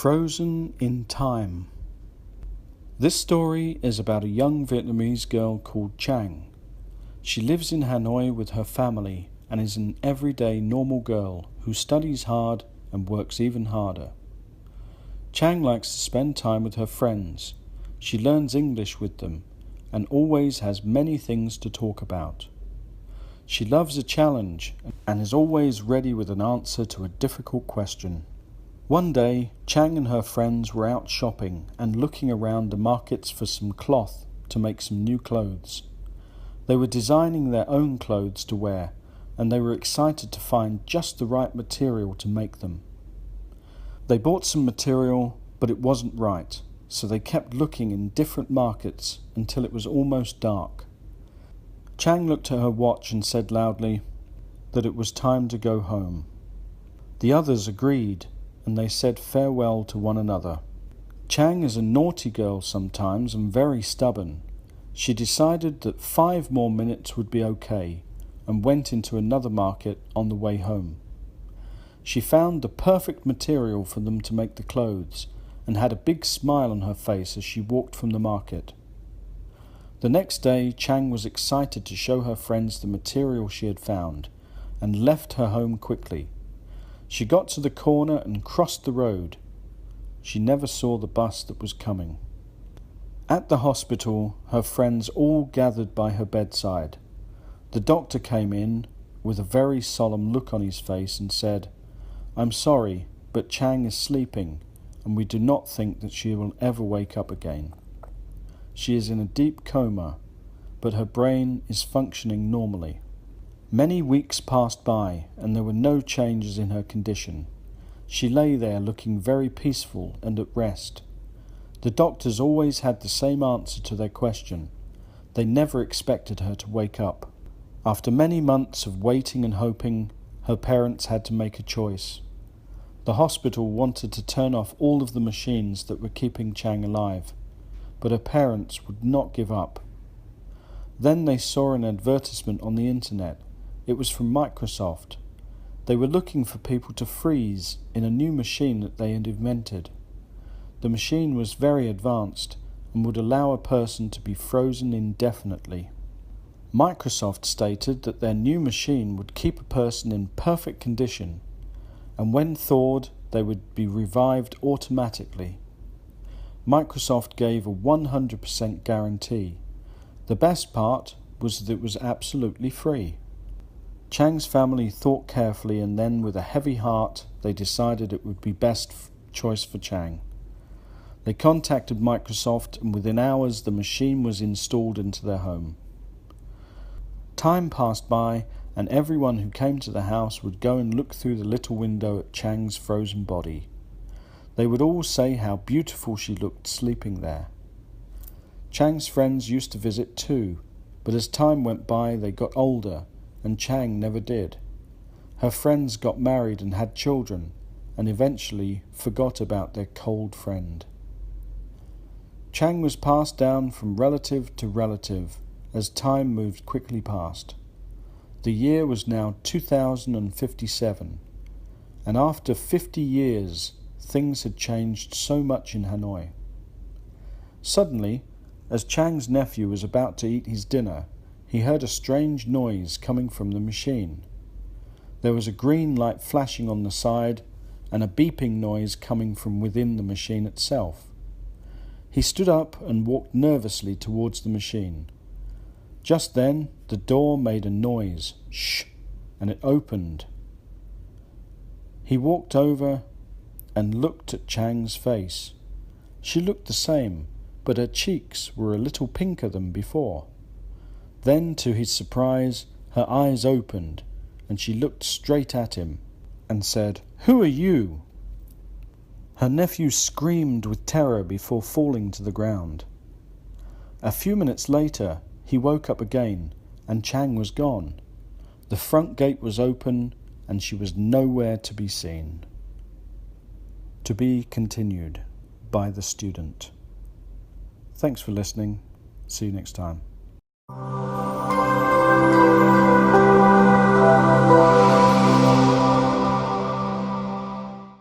Frozen in Time. This story is about a young Vietnamese girl called Chang. She lives in Hanoi with her family and is an everyday normal girl who studies hard and works even harder. Chang likes to spend time with her friends. She learns English with them and always has many things to talk about. She loves a challenge and is always ready with an answer to a difficult question. One day, Chang and her friends were out shopping and looking around the markets for some cloth to make some new clothes. They were designing their own clothes to wear, and they were excited to find just the right material to make them. They bought some material, but it wasn't right, so they kept looking in different markets until it was almost dark. Chang looked at her watch and said loudly that it was time to go home. The others agreed, and they said farewell to one another. Chang is a naughty girl sometimes and very stubborn. She decided that 5 more minutes would be okay and went into another market on the way home. She found the perfect material for them to make the clothes and had a big smile on her face as she walked from the market. The next day, Chang was excited to show her friends the material she had found and left her home quickly. She got to the corner and crossed the road. She never saw the bus that was coming. At the hospital, her friends all gathered by her bedside. The doctor came in with a very solemn look on his face and said, "I'm sorry, but Chang is sleeping, and we do not think that she will ever wake up again. She is in a deep coma, but her brain is functioning normally." Many weeks passed by, and there were no changes in her condition. She lay there looking very peaceful and at rest. The doctors always had the same answer to their question. They never expected her to wake up. After many months of waiting and hoping, her parents had to make a choice. The hospital wanted to turn off all of the machines that were keeping Chang alive, but her parents would not give up. Then they saw an advertisement on the internet. It was from Microsoft. They were looking for people to freeze in a new machine that they had invented. The machine was very advanced and would allow a person to be frozen indefinitely. Microsoft stated that their new machine would keep a person in perfect condition, and when thawed, they would be revived automatically. Microsoft gave a 100% guarantee. The best part was that it was absolutely free. Chang's family thought carefully, and then with a heavy heart they decided it would be best choice for Chang. They contacted Microsoft, and within hours the machine was installed into their home. Time passed by, and everyone who came to the house would go and look through the little window at Chang's frozen body. They would all say how beautiful she looked sleeping there. Chang's friends used to visit too, but as time went by they got older, and Chang never did. Her friends got married and had children, and eventually forgot about their cold friend. Chang was passed down from relative to relative as time moved quickly past. The year was now 2057, and after 50 years, things had changed so much in Hanoi. Suddenly, as Chang's nephew was about to eat his dinner, he heard a strange noise coming from the machine. There was a green light flashing on the side and a beeping noise coming from within the machine itself. He stood up and walked nervously towards the machine. Just then, the door made a noise, shh, and it opened. He walked over and looked at Chang's face. She looked the same, but her cheeks were a little pinker than before. Then, to his surprise, her eyes opened, and she looked straight at him and said, "Who are you?" Her nephew screamed with terror before falling to the ground. A few minutes later, he woke up again, and Chang was gone. The front gate was open, and she was nowhere to be seen. To be continued by the student. Thanks for listening. See you next time.